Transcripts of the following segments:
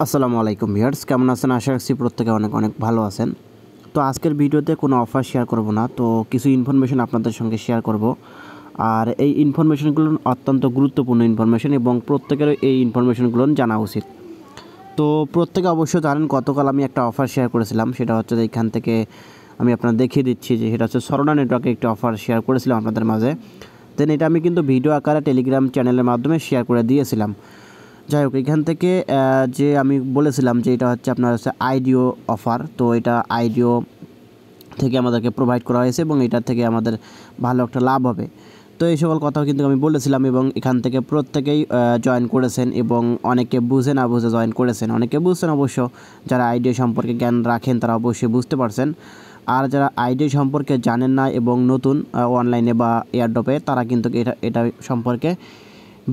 আসসালামু আলাইকুম ভিউয়ার্স, কেমন আছেন? আশা রাখছি প্রত্যেকে অনেক অনেক ভালো আছেন। তো আজকের ভিডিওতে কোনো অফার শেয়ার করব না, তো কিছু ইনফরমেশন আপনাদের সঙ্গে শেয়ার করব। আর এই ইনফরমেশনগুলো অত্যন্ত গুরুত্বপূর্ণ ইনফরমেশন এবং প্রত্যেকের এই ইনফরমেশনগুলো জানা উচিত। তো প্রত্যেকে অবশ্য জানেন, গতকাল আমি একটা অফার শেয়ার করেছিলাম, সেটা হচ্ছে যে এখান থেকে আমি আপনাদের দেখিয়ে দিচ্ছি যে সেটা হচ্ছে সরনা নেটওয়ার্কে একটা অফার শেয়ার করেছিলাম আপনাদের মাঝে। দেন এটা আমি কিন্তু ভিডিও আকারে টেলিগ্রাম চ্যানেলের মাধ্যমে শেয়ার করে দিয়েছিলাম। যাই হোক, এখান থেকে যে আমি বলেছিলাম যে এটা হচ্ছে আপনার হচ্ছে আইডিও অফার, তো এটা আইডিও থেকে আমাদেরকে প্রোভাইড করা হয়েছে এবং এটা থেকে আমাদের ভালো একটা লাভ হবে। তো এই সকল কথাও কিন্তু আমি বলেছিলাম এবং এখান থেকে প্রত্যেকেই জয়েন করেছেন এবং অনেকে বুঝে না বুঝে জয়েন করেছেন, অনেকে বুঝছেন অবশ্য। যারা আইডিও সম্পর্কে জ্ঞান রাখেন তারা অবশ্যই বুঝতে পারছেন, আর যারা আইডিও সম্পর্কে জানেন না এবং নতুন অনলাইনে বা এয়ারড্রপে, তারা কিন্তু এটা সম্পর্কে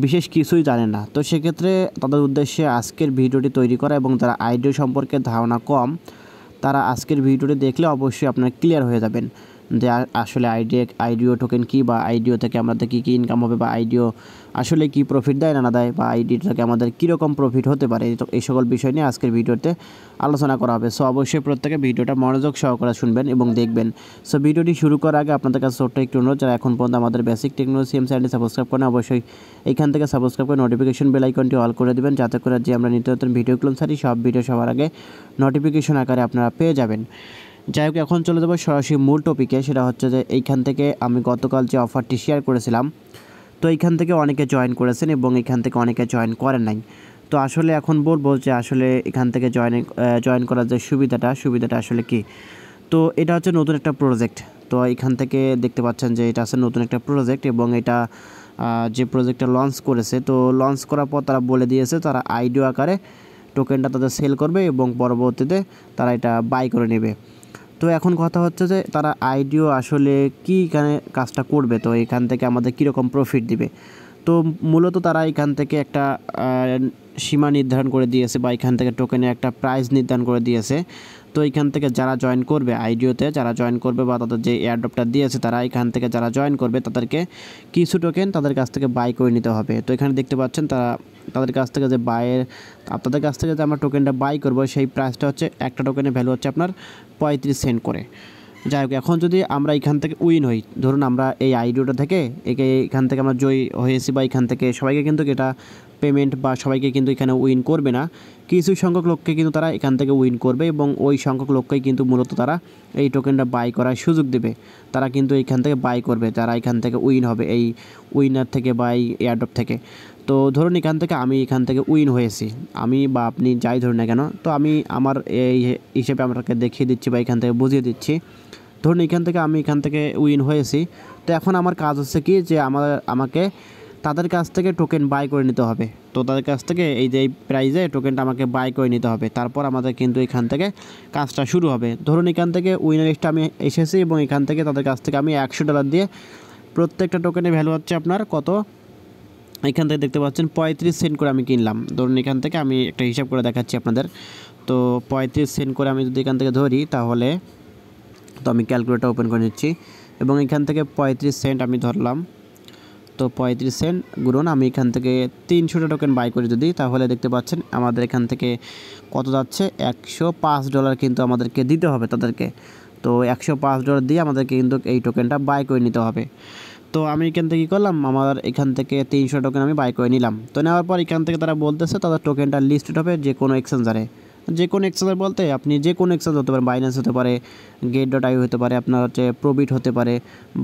বিশেষ কিছুই জানেন না। তো সেক্ষেত্রে তাদের উদ্দেশ্যে আজকের ভিডিওটি তৈরি করা, এবং যারা আইডিও সম্পর্কে ধারণা কম তারা আজকের ভিডিওটি দেখলে অবশ্যই আপনারা ক্লিয়ার হয়ে যাবেন যে আসলে আইডিও টোকেন কী, বা আইডিও থেকে আমাদের কী কী ইনকাম হবে, বা আইডিও আসলে কি প্রফিট দেয় না দেয়, বা আইডিও থেকে আমাদের কীরকম প্রফিট হতে পারে। তো এই সকল বিষয় নিয়ে আজকের ভিডিওতে আলোচনা করা হবে। সো অবশ্যই প্রত্যেকে ভিডিওটা মনোযোগ সহকারে শুনবেন এবং দেখবেন। সো ভিডিওটি শুরু করার আগে আপনাদের কাছে ছোট্ট একটু অনুরোধ, যারা এখন পর্যন্ত আমাদের বেসিক টেকনোলজি সিএম চ্যানেলটি সাবস্ক্রাইব করেন, অবশ্যই এইখান থেকে সাবস্ক্রাইব করে নোটিফিকেশন বেল আইকনটি অল করে দেবেন, যাতে করে যে আমরা নিত্য নতুন ভিডিওগুলো ছাড়ি সব ভিডিও সবার আগে নোটিফিকেশন আকারে আপনারা পেয়ে যাবেন। যাই হোক, এখন চলে যাবো সরাসরি মূল টপিকে। সেটা হচ্ছে যে এইখান থেকে আমি গতকাল যে অফারটি শেয়ার করেছিলাম, তো এইখান থেকে অনেকে জয়েন করেছেন এবং এখান থেকে অনেকে জয়েন করেন নাই। তো আসলে এখন বলবো যে আসলে এখান থেকে জয়েন করার যে সুবিধাটা আসলে কি। তো এটা হচ্ছে নতুন একটা প্রজেক্ট। তো এখান থেকে দেখতে পাচ্ছেন যে এটা আছে নতুন একটা প্রজেক্ট, এবং এটা যে প্রজেক্টটা লঞ্চ করেছে, তো লঞ্চ করার পর তারা বলে দিয়েছে তারা আইডিও আকারে টোকেনটা তাদের সেল করবে এবং পরবর্তীতে তারা এটা বাই করে নেবে। তো এখন কথা হচ্ছে যে তারা আইডিও আসলে কী এখানে কাজটা করবে, তো এখান থেকে আমাদের কীরকম প্রফিট দিবে। তো মূলত তারা এখান থেকে একটা সীমা নির্ধারণ করে দিয়েছে, বা এখান থেকে টোকেনের একটা প্রাইস নির্ধারণ করে দিয়েছে। তো এখান থেকে যারা জয়েন করবে আইডিওতে, যারা জয়েন করবে বা তাদের যে এয়ারড্রপটা দিয়েছে, তারা এখান থেকে যারা জয়েন করবে তাদেরকে কিছু টোকেন তাদের কাছ থেকে বাই করে নিতে হবে। তো এখানে দেখতে পাচ্ছেন তাদের কাছ থেকে যে আপনাদের কাছ থেকে যে আমরা টোকেনটা বাই করবো, সেই প্রাইসটা হচ্ছে একটা টোকেনের ভ্যালু হচ্ছে আপনার 35 সেন্ট করে। যাই হোক, এখন যদি আমরা এখান থেকে উইন হই, ধরুন আমরা এই আইডিওটা থেকে এখান থেকে আমরা জয়ী হয়েছি, বা এখান থেকে সবাইকে কিন্তু এটা পেমেন্ট বা সবাইকে কিন্তু এখানে উইন করবে না, কিছু সংখ্যক লোককে কিন্তু তারা এখান থেকে উইন করবে, এবং ওই সংখ্যক লোককেই কিন্তু মূলত তারা এই টোকেনটা বাই করার সুযোগ দেবে। তারা কিন্তু এখান থেকে বাই করবে, তারা এখান থেকে উইন হবে এই উইনার থেকে বা এই এয়ারড্রপ থেকে। তো ধরুন এখান থেকে উইন হয়েছি আমি বা আপনি, যাই ধরুন না কেন, তো আমি আমার এই হিসেবে আপনাকে দেখিয়ে দিচ্ছি বা এখান থেকে বুঝিয়ে দিচ্ছি। ধরুন এখান থেকে উইন হয়েছি। তো এখন আমার কাজ হচ্ছে কি, যে আমাকে তাদের কাছ থেকে টোকেন বাই করে নিতে হবে। তো তাদের কাছ থেকে এই যে এই প্রাইজে টোকেনটা আমাকে বাই করে নিতে হবে, তারপর আমাদের কিন্তু এখান থেকে কাজটা শুরু হবে। ধরুন এখান থেকে উইনার লিস্টে আমি এসেছি এবং এখান থেকে তাদের কাছ থেকে আমি $100 দিয়ে প্রত্যেকটা টোকেনের ভ্যালু হচ্ছে আপনার কত, এখান থেকে দেখতে পাচ্ছেন 35 সেন্ট করে আমি কিনলাম। ধরুন এখান থেকে আমি একটা হিসাব করে দেখাচ্ছি আপনাদের। তো 35 সেন্ট করে আমি যদি এখান থেকে ধরি, তাহলে তো আমি ক্যালকুলেটর ওপেন করে নিচ্ছি এবং এখান থেকে 35 সেন্ট আমি ধরলাম। তো 35 সেন্ট গুণন আমি এখান থেকে 300টা টোকেন বাই করে যদি, তাহলে দেখতে পাচ্ছেন আমাদের এখান থেকে কত যাচ্ছে, $105 কিন্তু আমাদেরকে দিতে হবে তাদেরকে। তো $105 দিয়ে আমাদেরকে কিন্তু এই টোকেনটা বাই করে নিতে হবে। তো আমি এখান থেকে কী করলাম, আমার এখান থেকে 300 টোকেন আমি বাই করে নিলাম। তো নেওয়ার পর এখান থেকে তারা বলতেছে তাদের টোকেনটা লিস্টেড হবে যে কোনো এক্সচেঞ্জারে। যে কোনো এক্সচেঞ্জার বলতে আপনি যে কোনো এক্সচেঞ্জ হতে পারে, বাইন্যান্স হতে পারে, Gate.io হতে পারে, আপনার হচ্ছে প্রবিট হতে পারে,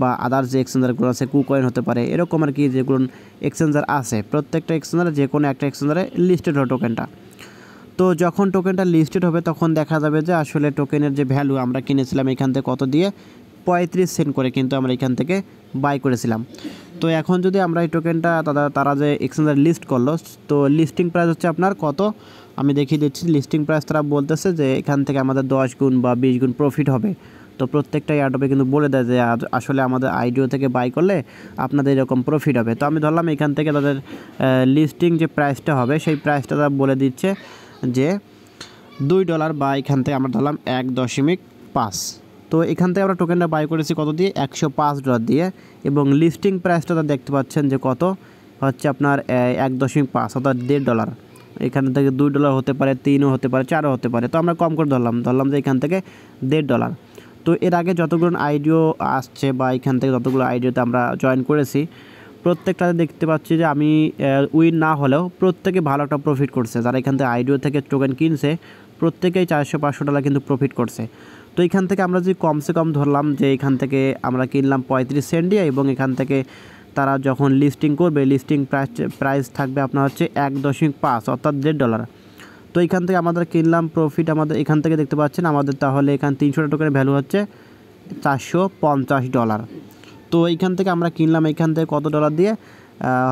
বা আদার্স যে এক্সচেঞ্জারগুলো আছে কুকয়েন হতে পারে, এরকম আর কি যেগুলো এক্সচেঞ্জার আছে, প্রত্যেকটা এক্সচেঞ্জারে যে কোনো একটা এক্সচেঞ্জারে লিস্টেড হয় টোকেনটা। তো যখন টোকেনটা লিস্টেড হবে তখন দেখা যাবে যে আসলে টোকেনের যে ভ্যালু আমরা কিনেছিলাম এখান থেকে কত দিয়ে, 35 সেন্ট করে কিন্তু আমরা এখান থেকে বাই করেছিলাম। তো এখন যদি আমরা এই টোকেনটা তারা যে এক্সচেঞ্জার লিস্ট করলো, তো লিস্টিং প্রাইস হচ্ছে আপনার কত আমি দেখিয়ে দিচ্ছি। লিস্টিং প্রাইস তারা বলতেছে যে এখান থেকে আমাদের 10 গুণ বা 20 গুণ প্রফিট হবে। তো প্রত্যেকটা এয়ারড্রপে কিন্তু বলে দেয় যে আসলে আমাদের আইডিও থেকে বাই করলে আপনাদের এরকম প্রফিট হবে। তো আমি ধরলাম এখান থেকে তাদের লিস্টিং যে প্রাইসটা হবে, সেই প্রাইসটা তারা বলে দিচ্ছে যে $2, বা এখান থেকে আমরা ধরলাম 1.5। তো এখান থেকে আমরা টোকেনটা বাই করেছি কত দিয়ে, $105 দিয়ে, এবং লিস্টিং প্রাইসটা দেখতে পাচ্ছেন যে কত হচ্ছে আপনার 1.5 অর্থাৎ $1.5। এখান থেকে $2 হতে পারে, 3ও হতে পারে, 4ও হতে পারে। তো আমরা কম করে ধরলাম যে এখান থেকে $1.5। তো এর আগে যতগুলো আইডিও আসছে বা এখান থেকে যতগুলো আইডিওতে আমরা জয়েন করেছি, প্রত্যেকটাতে দেখতে পাচ্ছি যে আমি উইন না হলেও প্রত্যেকে ভালো একটা প্রফিট করছে। যারা এখান থেকে আইডিও থেকে টোকেন কিনছে প্রত্যেকেই $400-500 কিন্তু প্রফিট করছে। তো এখান থেকে আমরা যদি কমসে কম ধরলাম যে এখান থেকে আমরা কিনলাম 35 সেন্ট দিয়ে, এবং এখান থেকে তারা যখন লিস্টিং করবে, লিস্টিং প্রাইস থাকবে আপনার হচ্ছে 1.5 অর্থাৎ $1.5। তো এখান থেকে আমাদের কিনলাম প্রফিট আমাদের এখান থেকে দেখতে পাচ্ছেন আমাদের, তাহলে এখানে 300 টোকেনের ভ্যালু হচ্ছে $450। তো এইখান থেকে আমরা কিনলাম এখান থেকে কত ডলার দিয়ে,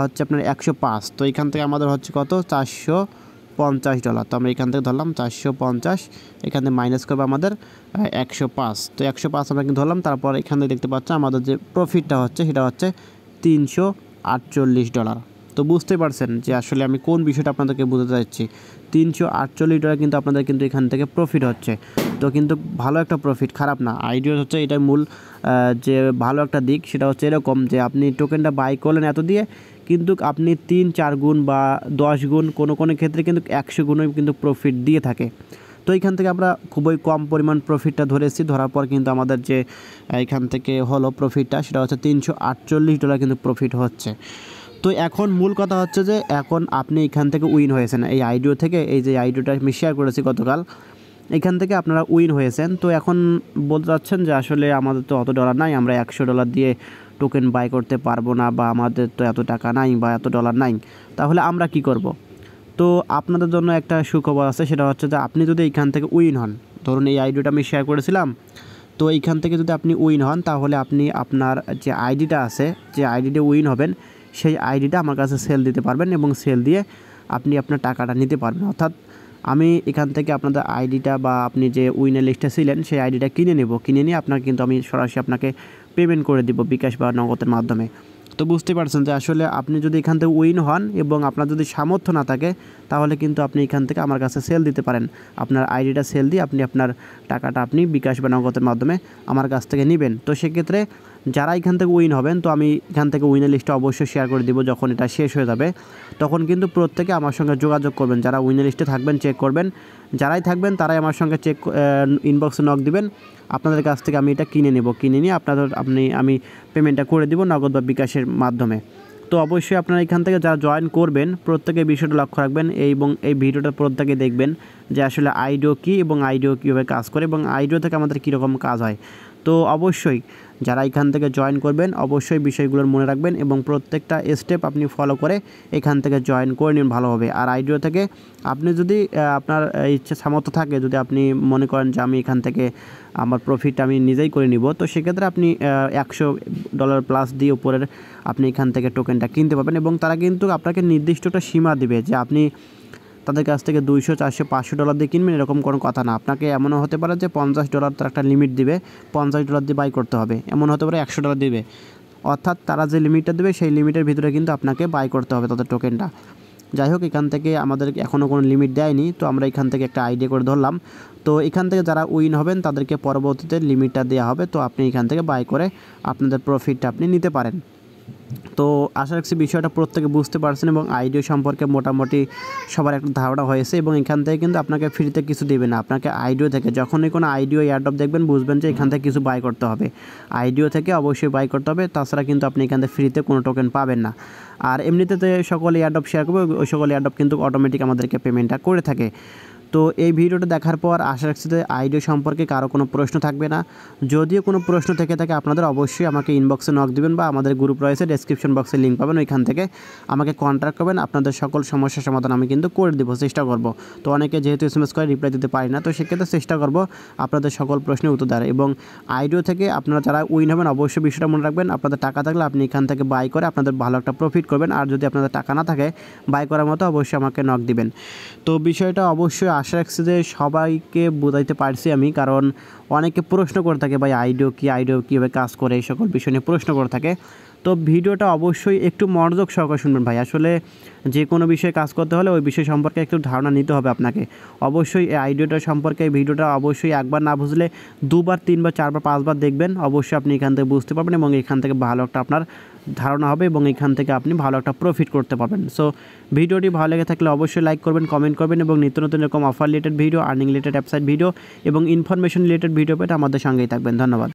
হচ্ছে আপনার 105। তো এখান থেকে আমাদের হচ্ছে কত, $450। তো আমরা এখান থেকে ধরলাম 450, এখান থেকে মাইনাস করবে আমাদের 105। তো 105 আমরা কিন্তু ধরলাম। তারপর এখান থেকে দেখতে পাচ্ছেন আমাদের যে প্রফিটটা হচ্ছে সেটা হচ্ছে $348। তো বুঝতে পারছেন যে আসলে আমি কোন বিষয়টা আপনাদেরকে বোঝাতে চাচ্ছি। $348 কিন্তু আপনাদের কিন্তু এখান থেকে প্রফিট হচ্ছে। তো কিন্তু ভালো একটা প্রফিট, খারাপ না। আইডিয়া হচ্ছে এটাই মূল যে ভালো একটা দিক, সেটা হচ্ছে এরকম যে আপনি টোকেনটা বাই করলেন এত দিয়ে, কিন্তু আপনি 3-4 গুণ বা 10 গুণ, কোনো ক্ষেত্রে কিন্তু 100 গুণই কিন্তু প্রফিট দিয়ে থাকে। তো এইখান থেকে আমরা খুবই কম পরিমাণ প্রফিটটা ধরেছি, ধরার পর কিন্তু আমাদের যে এখান থেকে হলো প্রফিটটা সেটা হচ্ছে $348 কিন্তু প্রফিট হচ্ছে। তো এখন মূল কথা হচ্ছে যে এখন আপনি এখান থেকে উইন হয়েছেন এই আইডিও থেকে, এই যে আইডিওটা আমি শেয়ার করেছি গতকাল, এখান থেকে আপনারা উইন হয়েছেন। তো এখন বলতে চাচ্ছেন যে আসলে আমাদের তো অত ডলার নাই, আমরা $100 দিয়ে টোকেন বাই করতে পারবো না, বা আমাদের তো এত টাকা নাই বা এত ডলার নাই, তাহলে আমরা কি করব? তো আপনাদের জন্য একটা সুখবর আছে, সেটা হচ্ছে যে আপনি যদি এইখান থেকে উইন হন, ধরুন এই আইডিটা আমি শেয়ার করেছিলাম, তো এইখান থেকে যদি আপনি উইন হন, তাহলে আপনি আপনার যে আইডিটা আছে, যে আইডিতে উইন হবেন, সেই আইডিটা আমার কাছে সেল দিতে পারবেন, এবং সেল দিয়ে আপনি আপনার টাকাটা নিতে পারবেন। অর্থাৎ আমি এখান থেকে আপনাদের আইডিটা বা আপনি যে উইনার লিস্টে ছিলেন সেই আইডিটা কিনে নিয়ে আপনার কিন্তু আমি সরাসরি আপনাকে পেমেন্ট করে দিব বিকাশ বা নগদের মাধ্যমে। তো বুঝতে পারছেন যে আসলে আপনি যদি এখান থেকে উইন হন এবং আপনার যদি সামর্থ্য না থাকে, তাহলে কিন্তু আপনি এখান থেকে আমার কাছে সেল দিতে পারেন। আপনার আইডিটা সেল দিয়ে আপনি আপনার টাকাটা আপনি বিকাশ বা নগদের মাধ্যমে আমার কাছ থেকে নেবেন। তো সেক্ষেত্রে যারা এখান থেকে উইন হবেন, তো আমি এখান থেকে উইনার লিস্টটা অবশ্যই শেয়ার করে দিব। যখন এটা শেষ হয়ে যাবে তখন কিন্তু প্রত্যেকে আমার সঙ্গে যোগাযোগ করবেন। যারা উইনার লিস্টে থাকবেন চেক করবেন, যারাই থাকবেন তারাই আমার সঙ্গে ইনবক্সে নক দিবেন। আপনাদের কাছ থেকে আমি এটা কিনে নিয়ে আমি পেমেন্টটা করে দিব নগদ বা বিকাশের মাধ্যমে। তো অবশ্যই আপনারা এখান থেকে যারা জয়েন করবেন প্রত্যেকে বিষয়টা লক্ষ্য রাখবেন, এবং এই ভিডিওটা প্রত্যেকে দেখবেন যে আসলে আইডিও কী এবং আইডিও কীভাবে কাজ করে এবং আইডিও থেকে আমাদের কীরকম কাজ হয়। তো অবশ্যই যারা এখান থেকে জয়েন করবেন অবশ্যই বিষয়গুলোর মনে রাখবেন, এবং প্রত্যেকটা স্টেপ আপনি ফলো করে এখান থেকে জয়েন করে নিন ভালোভাবে। আর আইডিও থেকে আপনি যদি আপনার ইচ্ছে সামর্থ্য থাকে, যদি আপনি মনে করেন যে আমি এখান থেকে আমার প্রফিট আমি নিজেই করে নিব, তো সেক্ষেত্রে আপনি $100 প্লাস দিয়ে উপরের আপনি এখান থেকে টোকেনটা কিনতে পারবেন। এবং তারা কিন্তু আপনাকে নির্দিষ্ট একটা সীমা দিবে যে আপনি তাদের কাছ থেকে $200, $400, $500 দিয়ে কিনবেন, এরকম কোনো কথা না। আপনাকে এমনও হতে পারে যে $50 তার একটা লিমিট দিবে, $50 দিয়ে বাই করতে হবে। এমন হতে পারে $100 দিবে, অর্থাৎ তারা যে লিমিটটা দেবে সেই লিমিটের ভিতরে কিন্তু আপনাকে বাই করতে হবে তাদের টোকেনটা। যাই হোক, এখান থেকে আমাদের এখনও কোনো লিমিট দেয়নি, তো আমরা এখান থেকে একটা আইডিয়া করে ধরলাম। তো এখান থেকে যারা উইন হবেন তাদেরকে পরবর্তীতে লিমিটটা দেওয়া হবে, তো আপনি এখান থেকে বাই করে আপনাদের প্রফিটটা আপনি নিতে পারেন। তো আশা রাখছি বিষয়টা প্রত্যেকে বুঝতে পারছেন, এবং আইডিও সম্পর্কে মোটামুটি সবার একটা ধারণা হয়েছে। এবং এখান থেকে কিন্তু আপনাকে ফ্রিতে কিছু দেবে না, আপনাকে আইডিও থেকে যখনই কোনো আইডিও এয়ারড্রপ দেখবেন বুঝবেন যে এখান থেকে কিছু বাই করতে হবে, আইডিও থেকে অবশ্যই বাই করতে হবে, তাছাড়া কিন্তু আপনি এখান থেকে ফ্রিতে কোনো টোকেন পাবেন না। আর এমনিতে সকল এয়ারড্রপ শেয়ার করবে, ওই সকল এয়ারড্রপ কিন্তু অটোমেটিক আমাদেরকে পেমেন্টটা করে থাকে। তো এই ভিডিওটা দেখার পর আশা রাখছি যে আইডিও সম্পর্কে কারো কোনো প্রশ্ন থাকবে না। যদিও কোনো প্রশ্ন থেকে থাকে আপনাদের অবশ্যই আমাকে ইনবক্সে নক দিবেন, বা আমাদের গ্রুপ রয়েছে, ডেসক্রিপশন বক্সে লিঙ্ক পাবেন, ওইখান থেকে আমাকে কন্ট্যাক্ট করবেন। আপনাদের সকল সমস্যার সমাধান আমি কিন্তু করে দেবো, চেষ্টা করব। তো অনেকে যেহেতু SMS করে রিপ্লাই দিতে পারি না, তো সেক্ষেত্রে চেষ্টা করব আপনাদের সকল প্রশ্নের উত্তর দেওয়ার। এবং আইডিও থেকে আপনারা যারা উইন হবেন অবশ্যই বিষয়টা মনে রাখবেন, আপনাদের টাকা থাকলে আপনি এখান থেকে বাই করে আপনাদের ভালো একটা প্রফিট করবেন, আর যদি আপনাদের টাকা না থাকে বাই করার মতো অবশ্যই আমাকে নক দিবেন। তো বিষয়টা অবশ্যই আশা রাখছি যে সবাইকে বোঝাইতে পারছি আমি, কারণ অনেকে প্রশ্ন করে থাকে ভাই আইডিও কীভাবে কাজ করে, এই সকল বিষয় নিয়ে প্রশ্ন করে থাকে। তো ভিডিওটা অবশ্যই একটু মনোযোগ সহকারে শুনবেন ভাই। আসলে যে কোনো বিষয়ে কাজ করতে হলে ওই বিষয় সম্পর্কে একটু ধারণা নিতে হবে আপনাকে। অবশ্যই এই আইডিয়াটা সম্পর্কে এই ভিডিওটা অবশ্যই একবার না বুঝলে দুবার, তিনবার, চারবার, পাঁচবার দেখবেন। অবশ্যই আপনি এখান থেকে বুঝতে পারবেন এবং এখান থেকে ভালো একটা আপনার ধারণা হবে এবং এখান থেকে আপনি ভালো একটা প্রফিট করতে পারবেন। সো ভিডিওটি ভালো লেগে থাকলে অবশ্যই লাইক করবেন, কমেন্ট করবেন এবং নিত্য নতুন এরকম offer related video, earning related website video এবং ইনফরমেশন রিলেটেড ভিডিও পেতে আমাদের সঙ্গেই থাকবেন। ধন্যবাদ।